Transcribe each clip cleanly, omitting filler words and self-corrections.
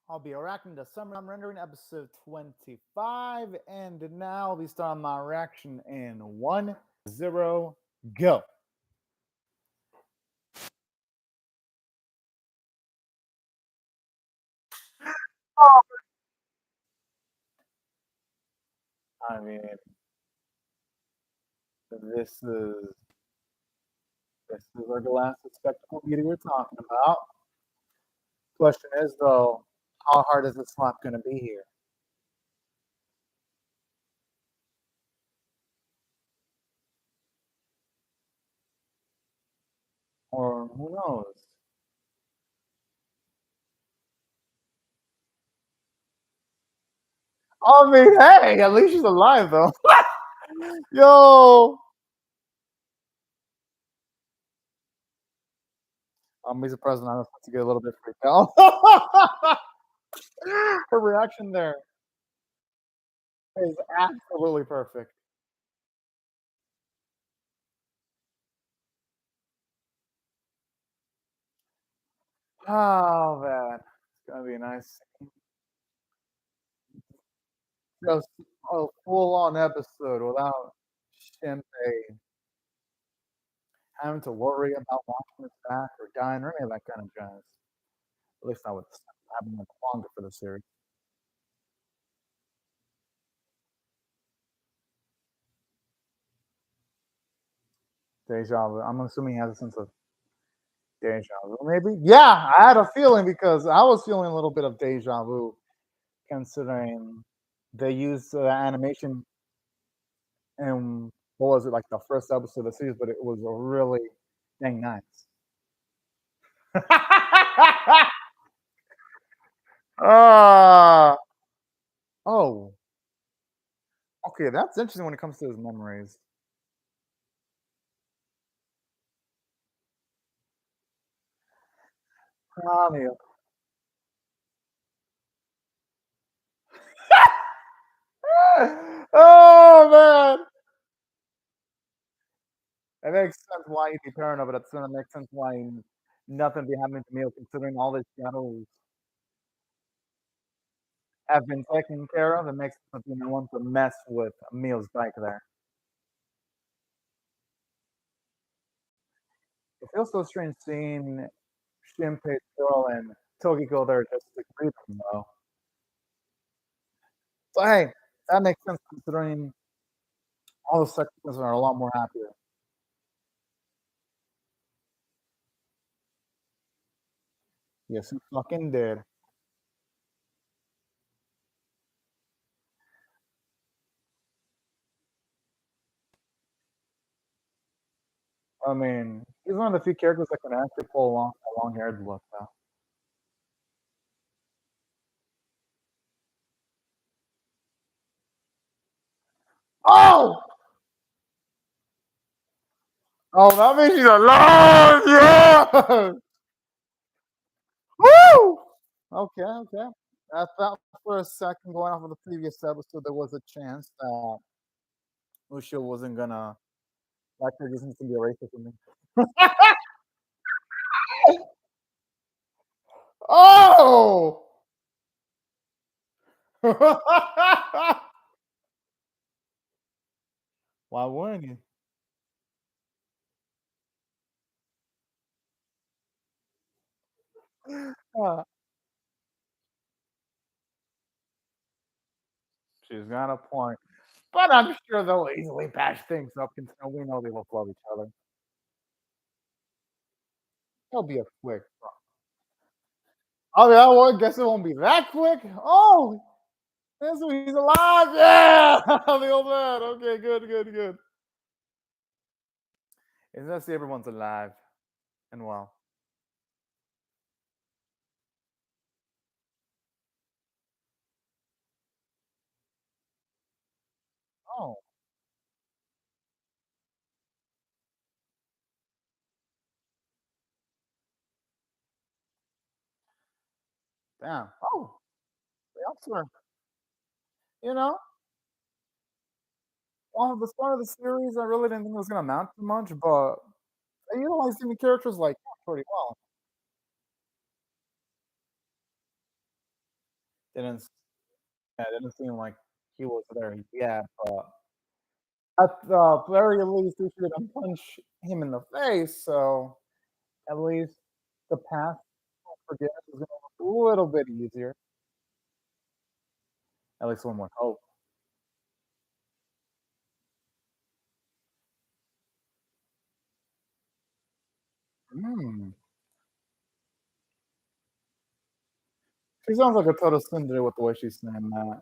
I'll be reacting to Summer Rendering episode 25, and now I'll be starting my reaction in 1, 0, go. I mean, this is this is our galactic spectacle beauty we're talking about. Question is though, how hard is this slap going to be here? Or who knows? I mean, hey, at least she's alive though. Yo, I'm surprised I was to get a little bit freaked out. Her reaction there is absolutely perfect. Oh man, it's gonna be nice. Just a full-on episode without Shinpei having to worry about watching his back or dying or any of that kind of jazz. At least not with having the manga for the series. Deja vu. I'm assuming he has a sense of deja vu, maybe. Yeah, I had a feeling because I was feeling a little bit of deja vu, considering they used animation in what was it like the first episode of the series, but it was a really dang nice. uh, oh, okay, that's interesting when it comes to his memories. Cameo. Oh man, it makes sense why he'd be paranoid, but it's gonna make sense why nothing be happening to Mio, considering all these shadows have been taken care of. It makes sense that no one to mess with Mio's bike there. It feels so strange seeing Shinpei Girl and Tokiko there just to greet them though. So hey, that makes sense considering all the sections are a lot more happier. Yes, he fucking did. I mean, he's one of the few characters that can actually pull off a long-haired look, though. Oh! Oh, that means she's alive! Yeah! Woo! Okay, okay. I thought for a second, going off of the previous episode, there was a chance that Ushio wasn't gonna like her just to be a racist with me. Oh! Why wouldn't you? Uh, she's got a point. But I'm sure they'll easily patch things up considering we know they both love each other. It'll be a quick. Oh, yeah, well, I guess it won't be that quick. Oh, he's alive. Yeah, the old man. Okay, good, good, good. It's nice to see everyone's alive and well. Oh, damn. Oh, the officer. You know, well, the start of the series, I really didn't think it was going to amount to much, but they utilized the characters like pretty well. Didn't yeah, it didn't seem like he was there yet, but at the very least, we shouldn't punch him in the face, so at least the path to forgiveness is gonna look a little bit easier. At least one more hope. Mm. She sounds like a total cinder with the way she's saying that.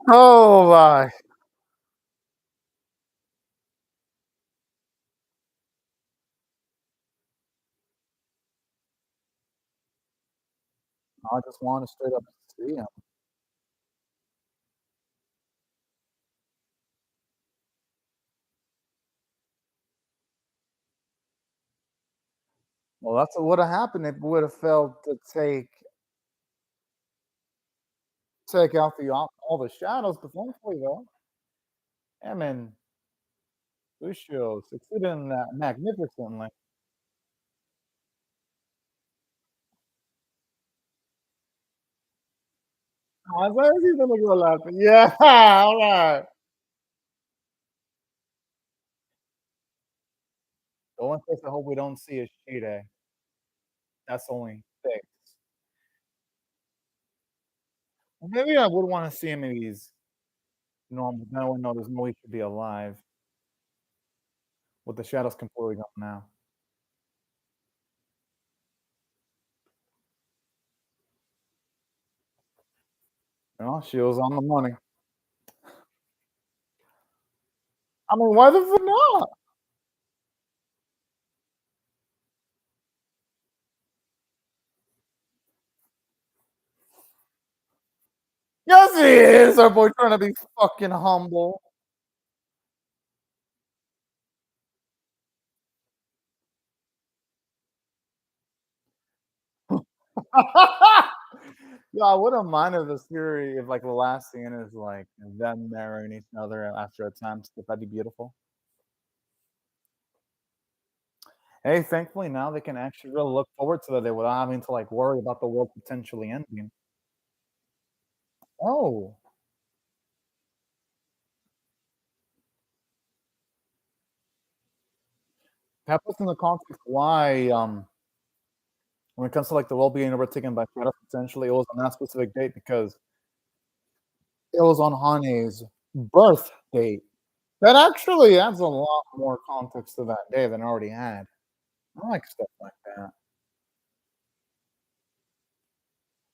Oh my! I just want to straight up see him. Well, that's what would have happened if we would have failed to take out all the shadows. But thankfully, though, I mean, Lucio succeeded in that magnificently. I was he's gonna go laughing. Yeah, all right. The only place I hope we don't see is Shide. That's the only thing. Well, maybe I would want to see him if he's normal. Then I would know there's no way he should be alive with the shadows completely gone now. You know, she was on the money. I mean, why the fuck not? Yes, he is. Our boy trying to be fucking humble. Yeah, I wouldn't mind if the theory if like the last scene is like them marrying each other after a time skip. That'd be beautiful. Hey, thankfully now they can actually really look forward to the day without having to like worry about the world potentially ending. Oh, that puts in the context why when it comes to like the world being overtaken by shadows, potentially it was on that specific date because it was on Hane's birth date. That actually adds a lot more context to that day than I already had. I like stuff like that.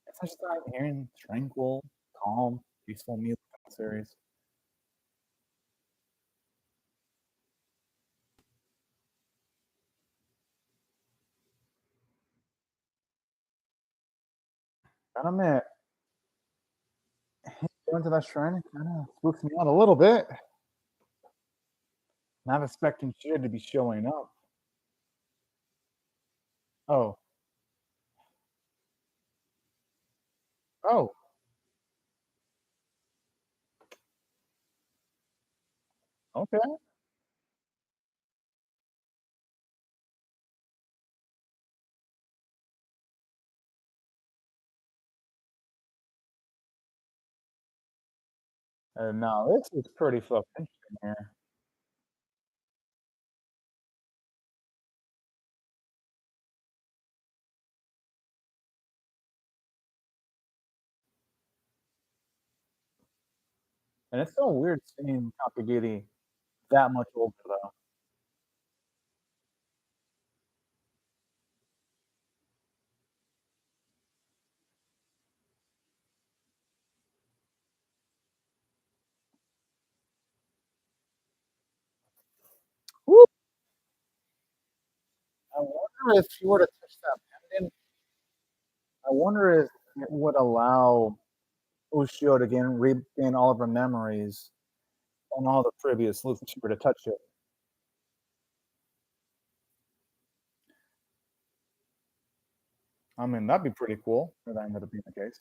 It's just like hearing tranquil, calm, peaceful music in the series. Gotta admit, going to that shrine kinda spooks me out a little bit. Not expecting shit to be showing up. Oh, oh, okay. No, this is pretty fucking interesting here. And it's so weird seeing Takagiri that much older though. Woo! I wonder if she were to touch that pendant, I wonder if it would allow Ushio to regain all of her memories on all the previous sleuths if she were to touch it. I mean, that'd be pretty cool if that ended up being the case.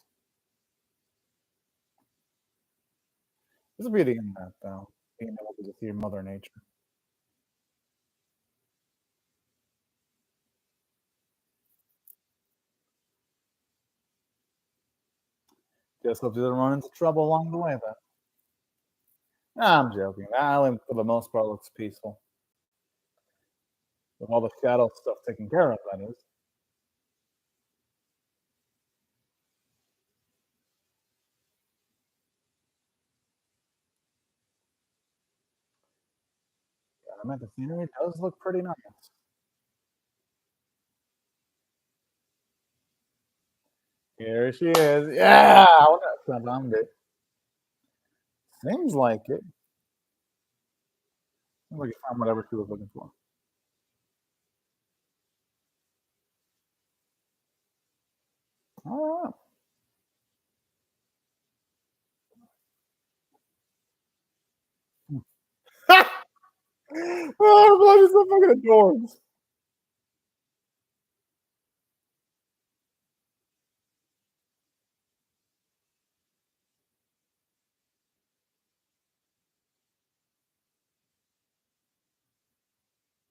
This would be the end of that though, being able to just see Mother Nature. Just hope you didn't run into trouble along the way then. Nah, I'm joking. The island, for the most part, looks peaceful. With all the shadow stuff taken care of, that is. I meant the scenery does look pretty nice. Here she is. Yeah! I wonder if I found it. Seems like it. Seems like you found whatever she was looking for. Alright. Oh, I'm glad you're so fucking adorbs.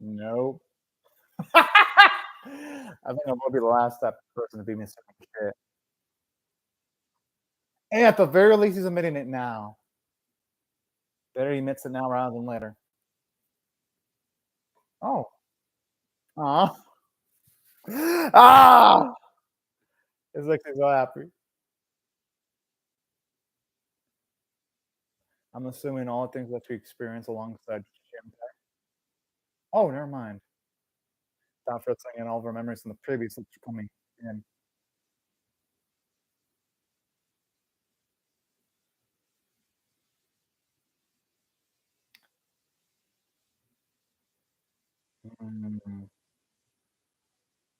Nope. I think I will be the last type of person to be missing shit. Hey, at the very least, he's admitting it now. Better he admits it now rather than later. Oh. Aw. Ah! It's like he's so happy. I'm assuming all the things that you experience alongside Jim. Oh, never mind. Thought for a second all of our memories from the previous that's coming in. Mm.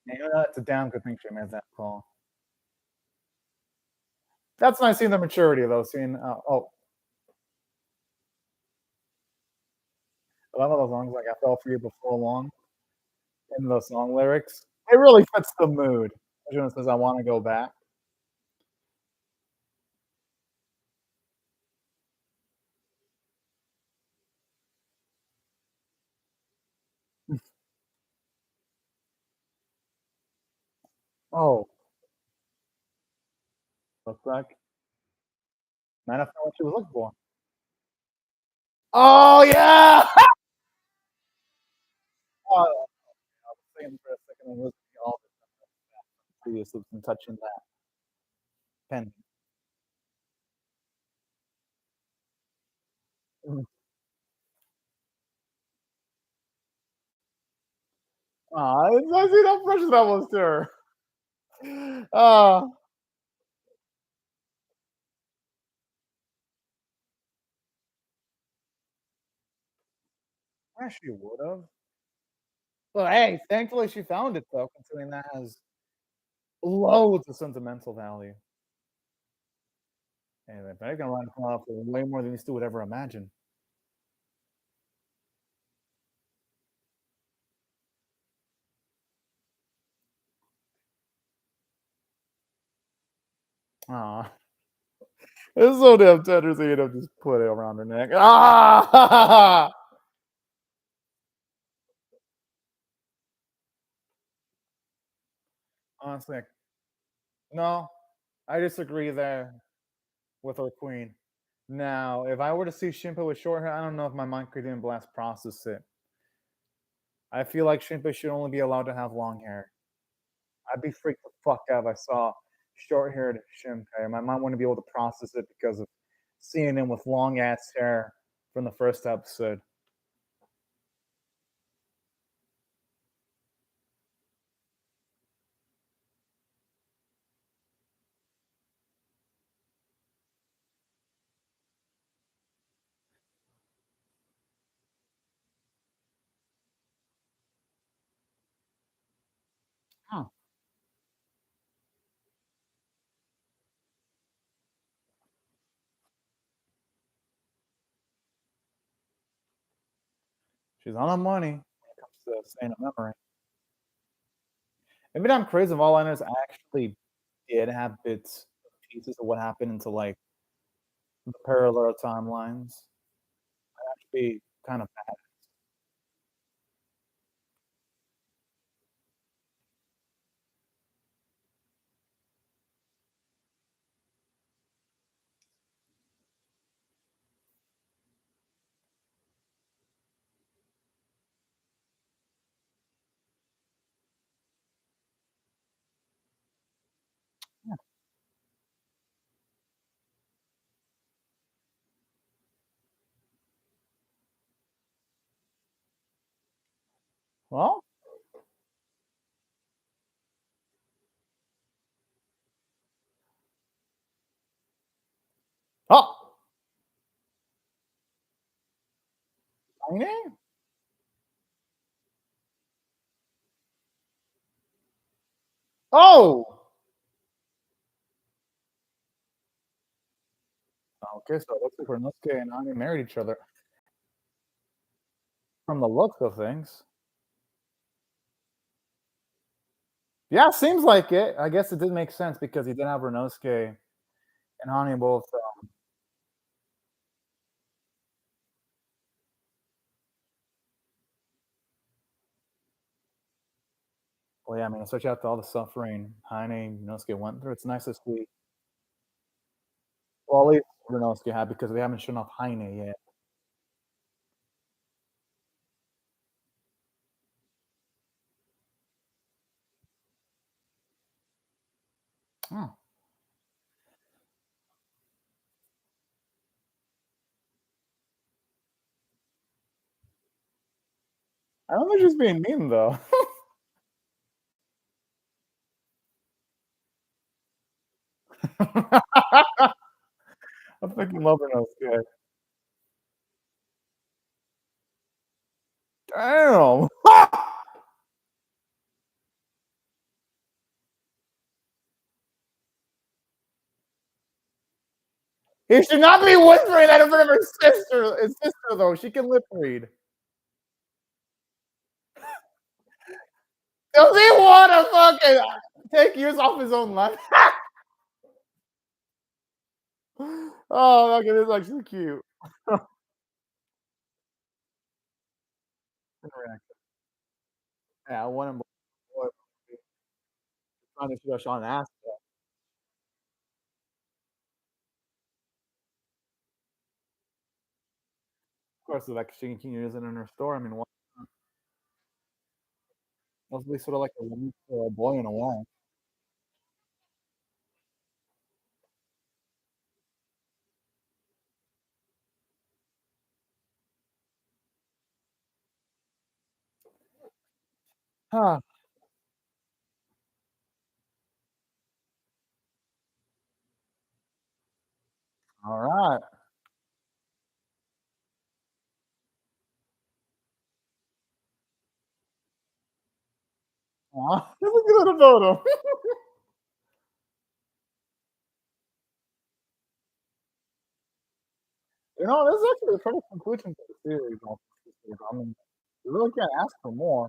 You know what? It's a damn good thing she made that call. That's nice seeing the maturity though, seeing, oh, a lot of those songs like "I Fell For You Before Long" in the song lyrics, it really fits the mood. Especially when it says, "I wanna go back." Oh, looks like might have found what she was looking for. Oh, yeah! Oh, I was thinking for a second and listening to all the previous loops and touching that pen. Mhm. Aw, I see how precious that was to her. Ah, yeah, she would've. But hey, thankfully she found it though, considering that has loads of sentimental value. And they're probably gonna run for way more than these two would ever imagine. Aw. It's so damn tender seeing him just put it around her neck. Ah! Honestly, no, I disagree there with our queen. Now, if I were to see Shimpa with short hair, I don't know if my mind could even blast process it. I feel like Shimpa should only be allowed to have long hair. I'd be freaked the fuck out if I saw short-haired Shinpei. My mom wouldn't be able to process it because of seeing him with long ass hair from the first episode. Huh. She's on the money when it comes to saying a memory. Maybe I'm crazy of all I know is I actually did have bits pieces of what happened into like the parallel timelines. Actually kind of bad. Well, oh, tiny? Oh! Okay, so it looks like Renosuke and Ani married each other from the looks of things. Yeah, seems like it. I guess it did make sense because he did have Renosuke and Ani both, well, yeah, I mean, especially after all the suffering Heine and Renosuke went through, it's nice to see, well, at least Renosuke had because they haven't shown off Heine yet. Hmm. I don't think she's being mean though. I fucking love Renosuke. Damn. He should not be whispering that in front of her sister. His sister though, she can lip read. Does he wanna fucking take years off his own life? Oh, okay, this is actually cute. Yeah, I want him more trying to show Sean ass. Of course, like she can use it in her store. I mean, what must be sort of like a woman for a boy in a way. Huh. All right. Aw, look at the photo. You know, this is actually a perfect conclusion to the series. I mean, you really can't ask for more.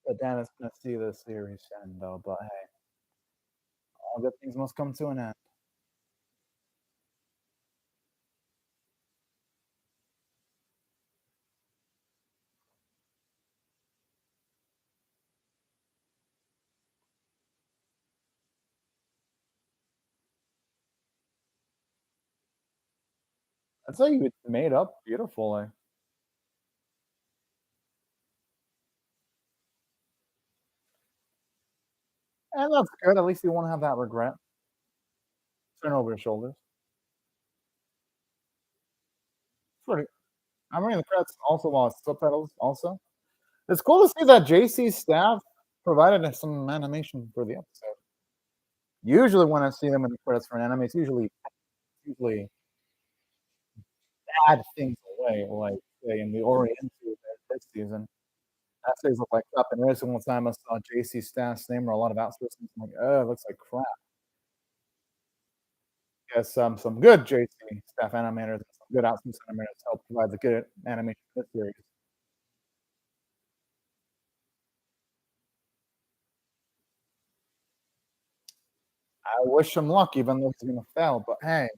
But Dan is gonna see this series end though. But hey, all good things must come to an end. I'd say you made up beautifully. And that's good. At least you won't have that regret. Turn over your shoulders. Pretty I'm reading the credits also while it's subtitles also. It's cool to see that JC's staff provided us some animation for the episode. Usually when I see them in the credits for an anime, it's usually add things away, like, say, in the Oriental this season. That stays look like crap, and every single time I saw JC staff's name or a lot of outsourcing, I'm like, "Oh, it looks like crap." Guess, some good JC staff animators and some good outsourced animators help provide the good animation for this series. I wish him luck even though he's gonna fail, but hey,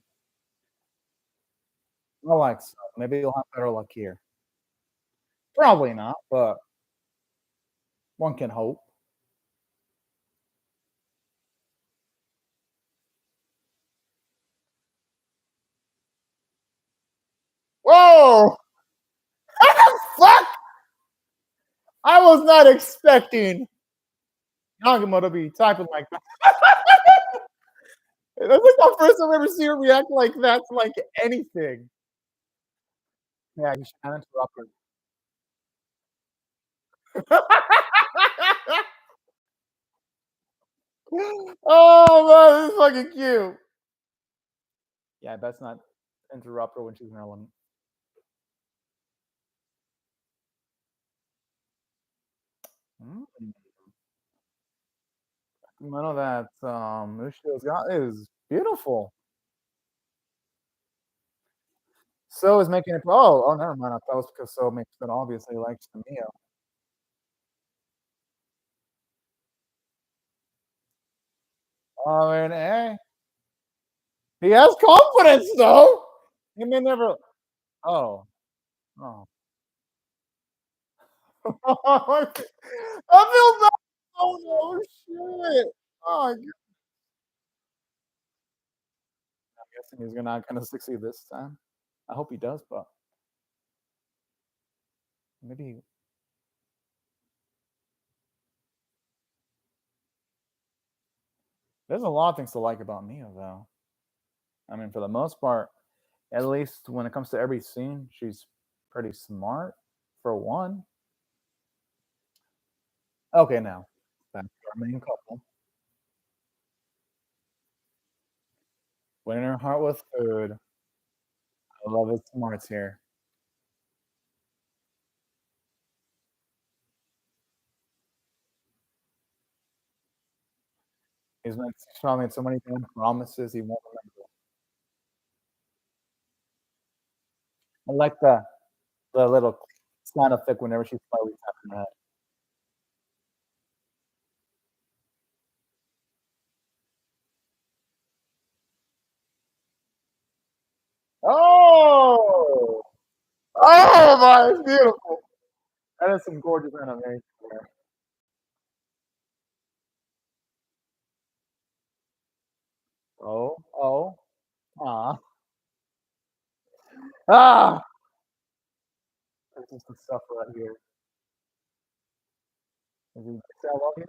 I like so. Maybe he'll have better luck here. Probably not, but one can hope. Whoa! What the fuck? I was not expecting Nagamo to be typing like that. That's like the first time I've ever seen her react like that to like anything. Yeah, you should not interrupt her. Oh, man, this is fucking cute. Yeah, best not interrupt her when she's in her element. Mm. None of that, Ushio's got is beautiful. So is making it oh, never mind, I thought it was because So makes it obviously likes the Mio. I mean, hey, he has confidence, though! He may never oh, oh. I feel bad. Oh, no, shit. Oh, I'm guessing he's not gonna succeed this time. I hope he does, but maybe there's a lot of things to like about Mia, though. I mean, for the most part, at least when it comes to every scene, she's pretty smart, for one. Okay, now back to our main couple. Winning her heart with food. I love his smarts here. He's probably made so many damn promises he won't remember. I like the little sound effect whenever she slowly taps her head. Oh! Oh my, it's beautiful. That is some gorgeous animation there. Oh, oh, aw. Ah! This is the stuff right here. Is he say I love you?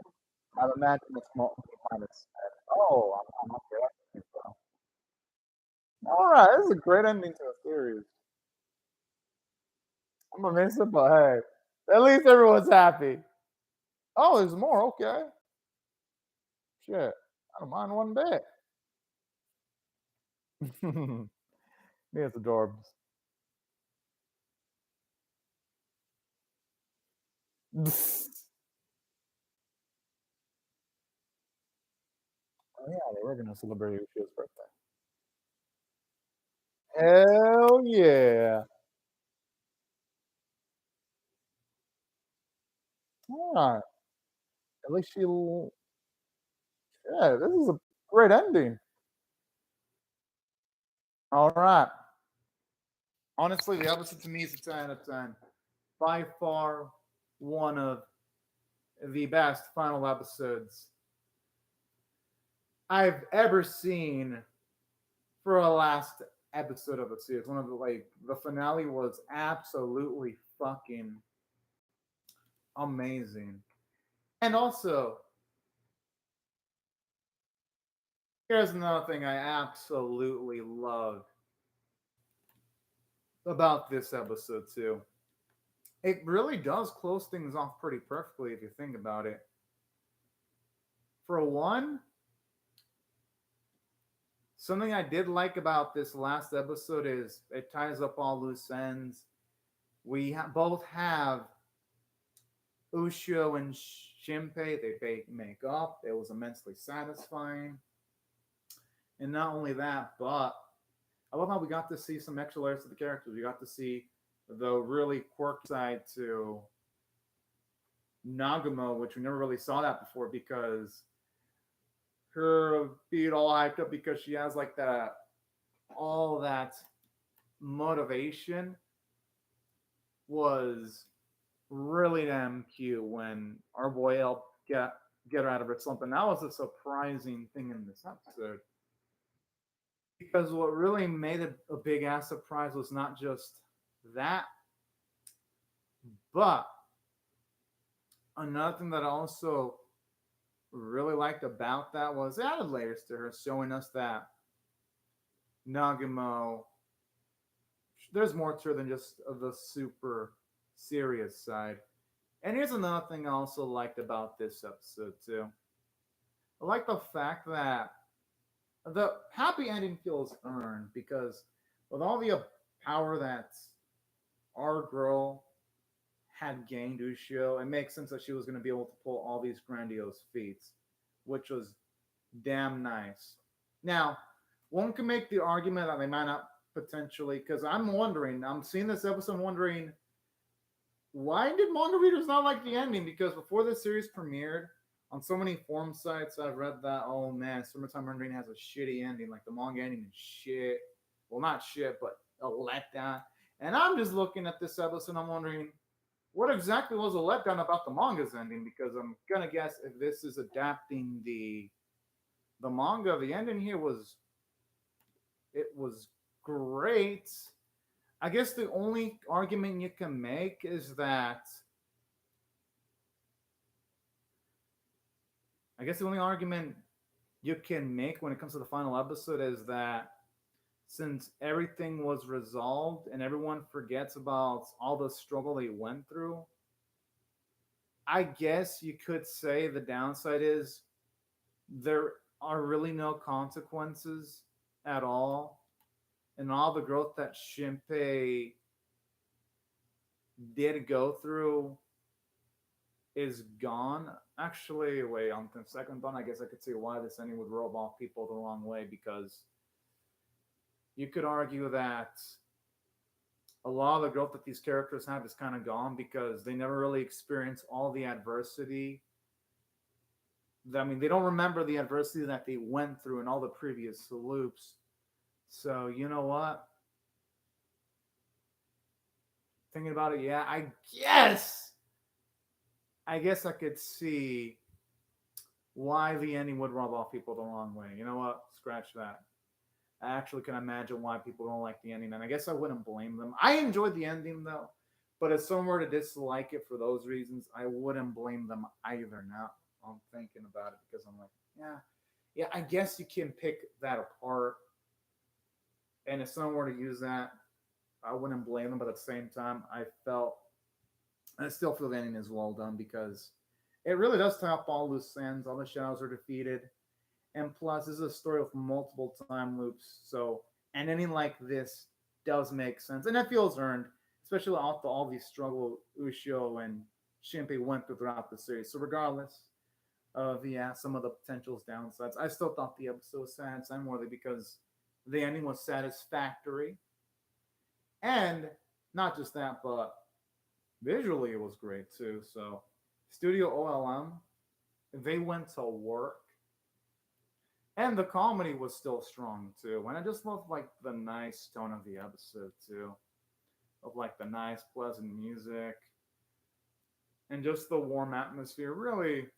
I'd imagine it's minus. Oh, I'm up there. So. All right, this is a great ending to a series. I'm gonna miss it, but hey, at least everyone's happy. Oh, there's more. Okay, shit, I don't mind one bit. Me, it's adorbs. Oh yeah, they were gonna celebrate Lucio's birthday. Hell yeah! All right, at least she. Yeah, this is a great ending. All right. Honestly, the episode to me is a 10 out of 10. By far, one of the best final episodes I've ever seen for a last episode of a series. One of the finale was absolutely fucking amazing. And also, here's another thing I absolutely love about this episode too. It really does close things off pretty perfectly if you think about it. For one, something I did like about this last episode is it ties up all loose ends. Both have Ushio and Shinpei. They make up. It was immensely satisfying. And not only that, but I love how we got to see some extra layers to the characters. We got to see the really quirky side to Nagamo, which we never really saw that before because her being all hyped up because she has like that all that motivation was really damn cute when our boy helped get her out of her slump. And that was a surprising thing in this episode. Because what really made it a big ass surprise was not just that, but another thing that I also really liked about that was it added layers to her, showing us that Nagamo there's more to it than just the super serious side. And here's another thing I also liked about this episode too. I like the fact that the happy ending feels earned because with all the power that our girl had gained Ushio, it makes sense that she was going to be able to pull all these grandiose feats, which was damn nice. Now, one can make the argument that they might not potentially, because I'm seeing this episode wondering, why did manga readers not like the ending? Because before the series premiered, on so many forum sites, I've read that, oh man, Summertime Rendering has a shitty ending. Like the manga ending is shit. Well, not shit, but a letdown. And I'm just looking at this episode and I'm wondering, what exactly was a letdown about the manga's ending? Because I'm gonna guess if this is adapting the manga, the ending here was great. I guess the only argument you can make is that I guess the only argument you can make when it comes to the final episode is that since everything was resolved and everyone forgets about all the struggle they went through, I guess you could say the downside is there are really no consequences at all. And all the growth that Shinpei did go through is gone. Actually, wait, on the second thought, I guess I could see why this ending would rub off people the wrong way because you could argue that a lot of the growth that these characters have is kind of gone because they never really experience all the adversity. I mean, they don't remember the adversity that they went through in all the previous loops. So, you know what? Thinking about it, yeah, I guess I could see why the ending would rub off people the wrong way. You know what? Scratch that. I actually can imagine why people don't like the ending, and I guess I wouldn't blame them. I enjoyed the ending though, but if someone were to dislike it for those reasons, I wouldn't blame them either. Now I'm thinking about it because I'm like, yeah, I guess you can pick that apart, and if someone were to use that, I wouldn't blame them. But at the same time, I still feel the ending is well done because it really does tie up all loose ends. All the shadows are defeated. And plus, this is a story with multiple time loops. So, an ending like this does make sense. And it feels earned, especially after all these struggle Ushio and Shinpei went through throughout the series. So, regardless of, some of the potential downsides, I still thought the episode was sad-worthy because the ending was satisfactory. And not just that, but visually it was great too. So, Studio OLM, they went to work. And the comedy was still strong too. And I just loved like the nice tone of the episode too. Of like the nice, pleasant music. And just the warm atmosphere really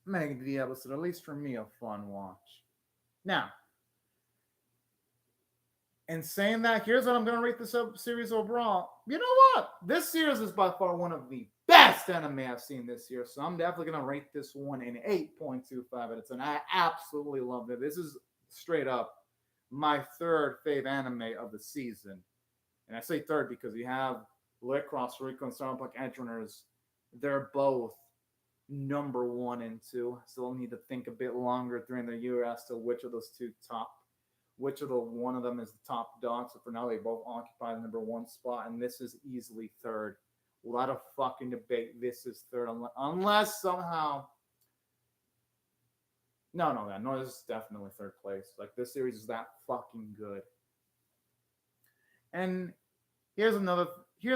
made the episode, at least for me, a fun watch. Now, in saying that, here's what I'm going to rate this series overall. You know what? This series is by far one of the best anime I've seen this year. So I'm definitely going to rate this one an 8.25 out of 10. I absolutely loved it. This is straight up my third fave anime of the season. And I say third because you have Lit Cross Rico and Starbuck Edgerunners. They're both number 1 and 2. So I'll need to think a bit longer during the year as to which of those two top. Which of the one of them is the top dog. So for now, they both occupy the number 1 spot. And this is easily third. A lot of fucking debate. This is third. Unless somehow. No, this is definitely third place. Like, this series is that fucking good. And here's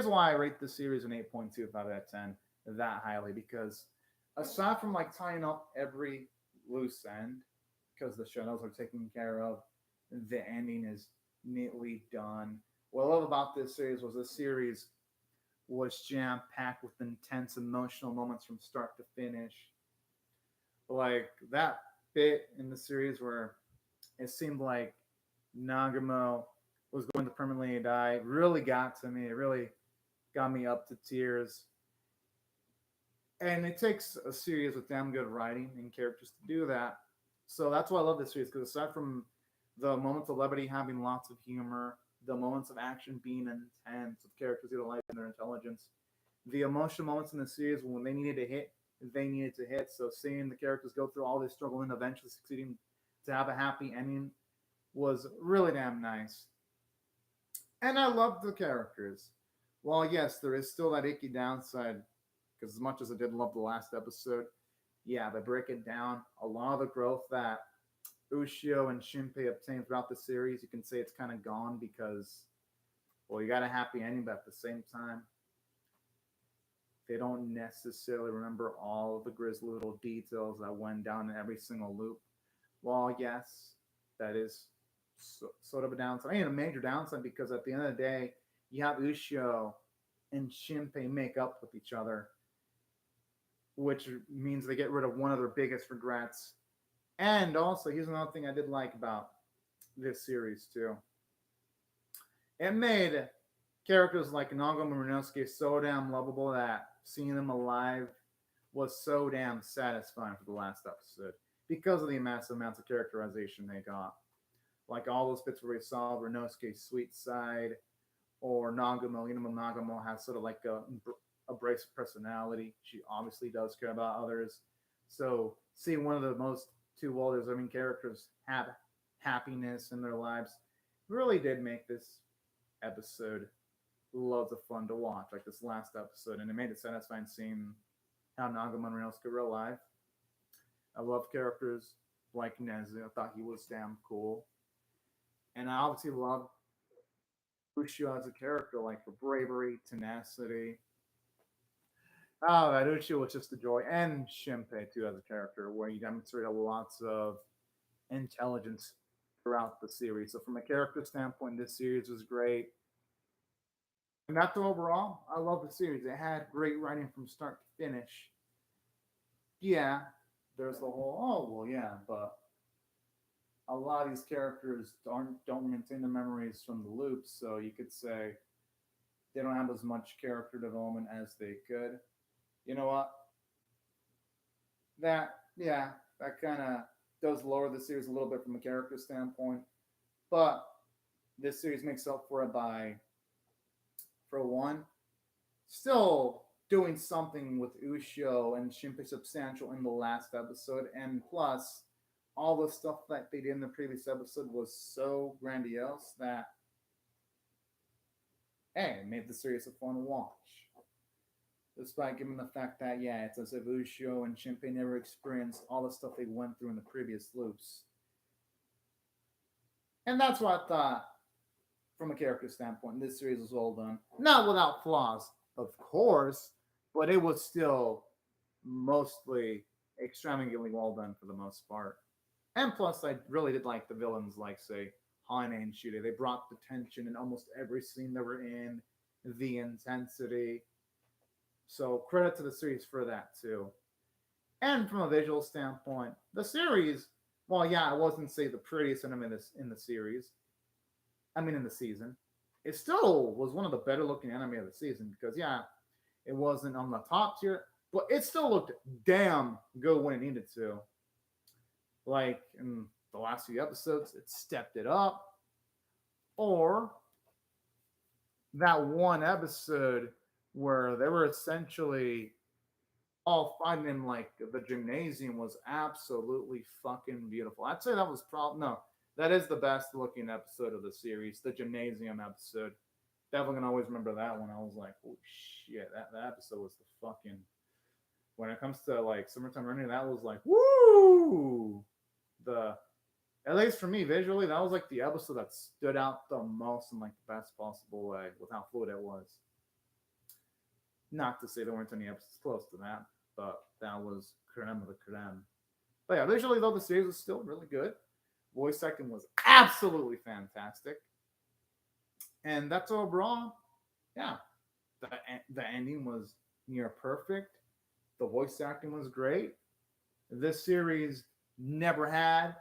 why I rate this series an 8.25 out of 10 that highly. Because aside from, like, tying up every loose end, because the shadows are taken care of, the ending is neatly done. What I love about this series was jam-packed with intense emotional moments from start to finish. Like that bit in the series where it seemed like Nagamo was going to permanently die really got to me. It really got me up to tears. And it takes a series with damn good writing and characters to do that. So that's why I love this series, because aside from the moments of levity having lots of humor, the moments of action being intense, with characters utilizing their intelligence. The emotional moments in the series when they needed to hit, they needed to hit. So seeing the characters go through all this struggle and eventually succeeding to have a happy ending was really damn nice. And I loved the characters. Well, yes, there is still that icky downside because as much as I did love the last episode, yeah, they break it down. A lot of the growth that Ushio and Shinpei obtained throughout the series, you can say it's kind of gone because, well, you got a happy ending, but at the same time, they don't necessarily remember all of the grisly little details that went down in every single loop. Well, yes, that is sort of a downside. I mean, a major downside because at the end of the day, you have Ushio and Shinpei make up with each other, which means they get rid of one of their biggest regrets. And also, here's another thing I did like about this series too. It made characters like Nagamo Murinosuke so damn lovable that seeing them alive was so damn satisfying for the last episode because of the massive amounts of characterization they got. Like all those bits where we saw Rinosuke's sweet side, or Nagamo, Nagamo has sort of like a abrasive personality. She obviously does care about others. So seeing one of the most two well-deserving characters have happiness in their lives really did make this episode loads of fun to watch, like this last episode, and it made it satisfying seeing how Nagamo and Rinosuke were alive. I love characters like Nezu. I thought he was damn cool. And I obviously love Ushio as a character, like for bravery, tenacity. Oh, that Ushio was just a joy. And Shinpei, too, as a character, where he demonstrated lots of intelligence throughout the series. So, from a character standpoint, this series was great. And that's overall, I love the series. It had great writing from start to finish. Yeah, there's the whole, oh, well, yeah, but a lot of these characters don't maintain the memories from the loops, so you could say they don't have as much character development as they could. You know what? That kind of does lower the series a little bit from a character standpoint, but this series makes up for it by, for one, still doing something with Ushio and Shinpei substantial in the last episode, and plus, all the stuff that they did in the previous episode was so grandiose that, hey, it made the series a fun watch. Despite given the fact that, yeah, it's as if Ushio and Shinpei never experienced all the stuff they went through in the previous loops. And that's what I thought, from a character standpoint, this series was well done. Not without flaws, of course, but it was still mostly extravagantly well done for the most part. And plus, I really did like the villains, like, say, Hane and Shude. They brought the tension in almost every scene they were in, the intensity. So, credit to the series for that, too. And from a visual standpoint, the series, well, yeah, it wasn't, say, the prettiest anime in the series. I mean, in the season. It still was one of the better looking anime of the season because, yeah, it wasn't on the top tier, but it still looked damn good when it needed to. Like in the last few episodes, it stepped it up. Or that one episode where they were essentially all fighting in like the gymnasium was absolutely fucking beautiful. I'd say that was probably, no, that is the best looking episode of the series, the gymnasium episode. Definitely gonna always remember that one. I was like, oh shit, that episode was the fucking, when it comes to like summertime running, that was like, woo! At least for me, visually, that was like the episode that stood out the most in like the best possible way with how fluid it was. Not to say there weren't any episodes close to that, but that was creme of the creme. But yeah, visually though, the series was still really good. Voice acting was absolutely fantastic. And that's overall, yeah, the ending was near perfect. The voice acting was great. This series never had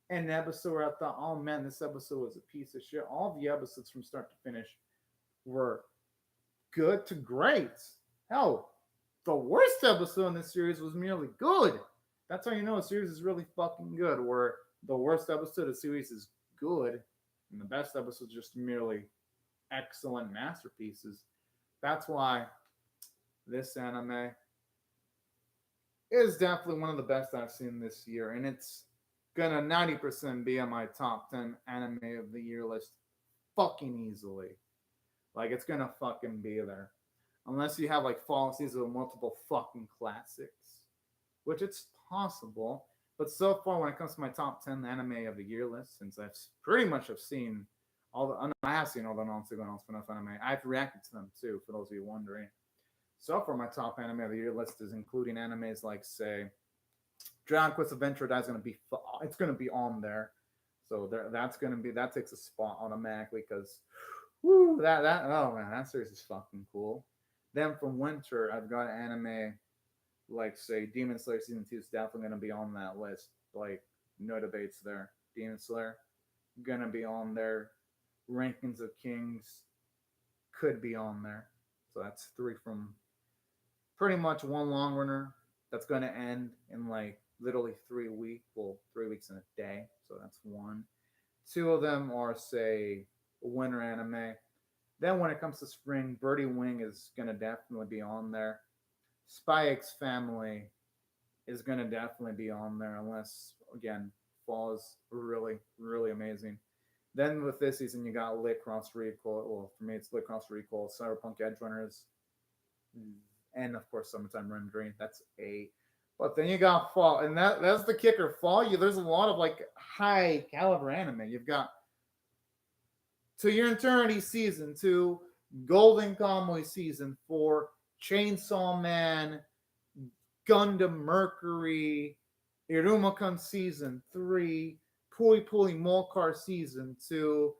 an episode where I thought, oh man, this episode was a piece of shit. All the episodes from start to finish were good to great. Hell, the worst episode in this series was merely good. That's how you know a series is really fucking good, where the worst episode of the series is good. And the best episodes just merely excellent masterpieces. That's why this anime is definitely one of the best I've seen this year, and it's gonna 90% be on my top 10 anime of the year list fucking easily. Like, it's gonna fucking be there. Unless you have like fall season with multiple fucking classics, which it's possible. But so far, when it comes to my top 10 anime of the year list, since I've pretty much have seen all the, I have seen all the non-Sugo non-spin-off anime. I've reacted to them too, for those of you wondering. So far, my top anime of the year list is including animes like, say, Dragon Quest Adventure. That's gonna be, it's gonna be on there. So that's gonna be, that takes a spot automatically because, whoo, that oh man, that series is fucking cool. Then from winter, I've got anime like, say, Demon Slayer season 2 is definitely gonna be on that list. Like, no debates there. Demon Slayer gonna be on there. Rankings of Kings could be on there. So that's 3 from pretty much one long runner that's gonna end in like literally 3 weeks. Well, 3 weeks in a day. So that's 1. 2 of them are, say, winter anime. Then when it comes to spring, Birdie Wing is gonna definitely be on there. Spy X Family is gonna definitely be on there, unless again fall is really really amazing. Then with this season, you got Lit Cross Recall. Well, for me, it's Lit Cross Recall, Cyberpunk Edge Runners, and of course Summertime Rendering. That's 8. But then you got fall, and that's the kicker. Fall, there's a lot of like high caliber anime. You've got To Your Eternity season 2, Golden Kamuy season 4, Chainsaw Man, Gundam Mercury, Irumakun season 3, Pui Pui Molcar season 2,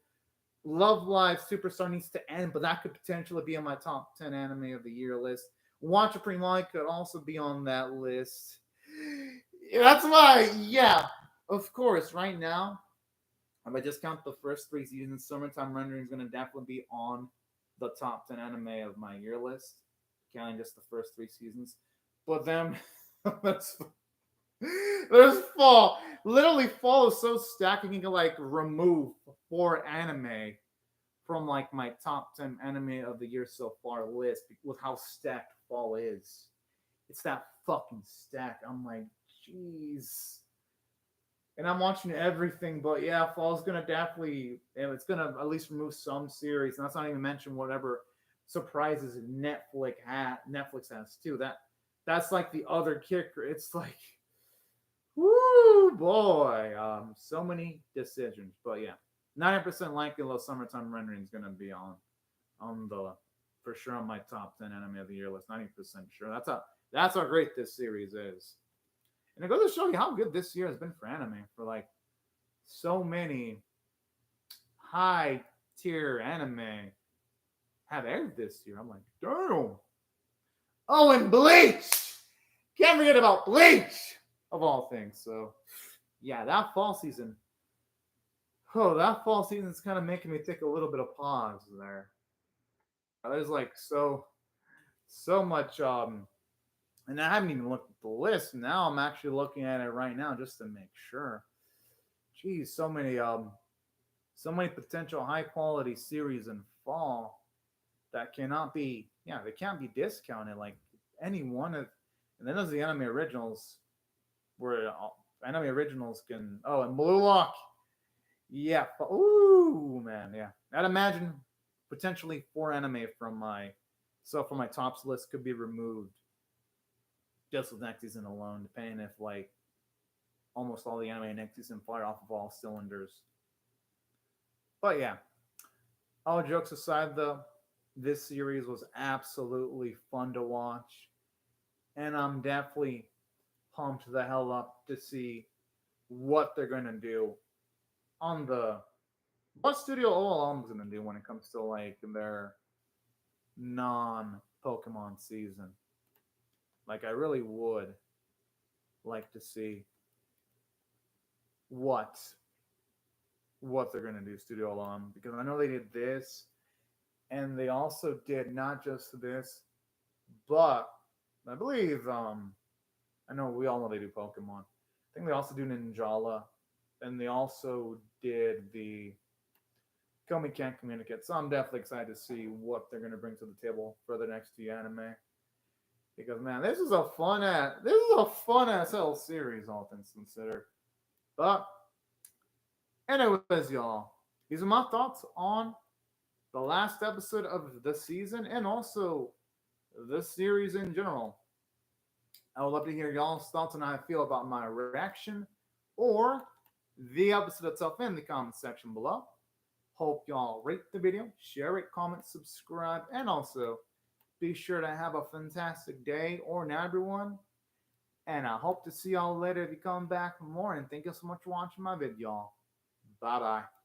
Love Live Superstar needs to end, but that could potentially be on my top 10 anime of the year list. Watch a Prime could also be on that list. That's why, yeah, of course, right now, if I just count the first 3 seasons, Summertime Rendering is going to definitely be on the top 10 anime of my year list, counting just the first 3 seasons. But then there's fall. Literally, fall is so stacked you can like remove 4 anime from like my top 10 anime of the year so far list with how stacked fall is. It's that fucking stack. I'm like, jeez. And I'm watching everything, but yeah, fall's gonna definitely, it's gonna at least remove some series, and that's not even mention whatever surprises Netflix has too. That's like the other kicker. It's like, woo boy, so many decisions. But yeah, 90% likely though Summertime Rendering is gonna be on the for sure on my top 10 anime of the year list. 90% sure. That's how great this series is. And it goes to show you how good this year has been for anime. For like so many high tier anime have aired this year. I'm like, damn. Oh, and Bleach! Can't forget about Bleach of all things. So yeah, that fall season. Oh, that fall season is kind of making me take a little bit of pause there. There's like so much and I haven't even looked at the list. Now I'm actually looking at it right now just to make sure. Geez, so many potential high quality series in fall that cannot be, yeah, they can't be discounted. Like any one of, and then there's the anime originals where anime originals can, oh, and Blue Lock. Yeah. Ooh, man. Yeah. I'd imagine potentially 4 anime from my tops list could be removed just with next season alone, depending if like almost all the anime next season fire off of all cylinders. But yeah, all jokes aside though, this series was absolutely fun to watch. And I'm definitely pumped the hell up to see what they're gonna do on what Studio OLM is gonna do when it comes to like their non Pokemon season. Like I really would like to see what they're gonna do, Studio Alum, because I know they did this, and they also did not just this, but I believe I know we all know they do Pokemon. I think they also do Ninjala, and they also did the Komi can't communicate. So I'm definitely excited to see what they're going to bring to the table for the next few anime. Because man, this is a fun ass hell series, all things considered. But anyways, y'all, these are my thoughts on the last episode of the season and also this series in general. I would love to hear y'all's thoughts on how I feel about my reaction or the episode itself in the comment section below. Hope y'all rate the video, share it, comment, subscribe, and also be sure to have a fantastic day or night, everyone. And I hope to see y'all later if you come back for more. And thank you so much for watching my video, y'all. Bye bye.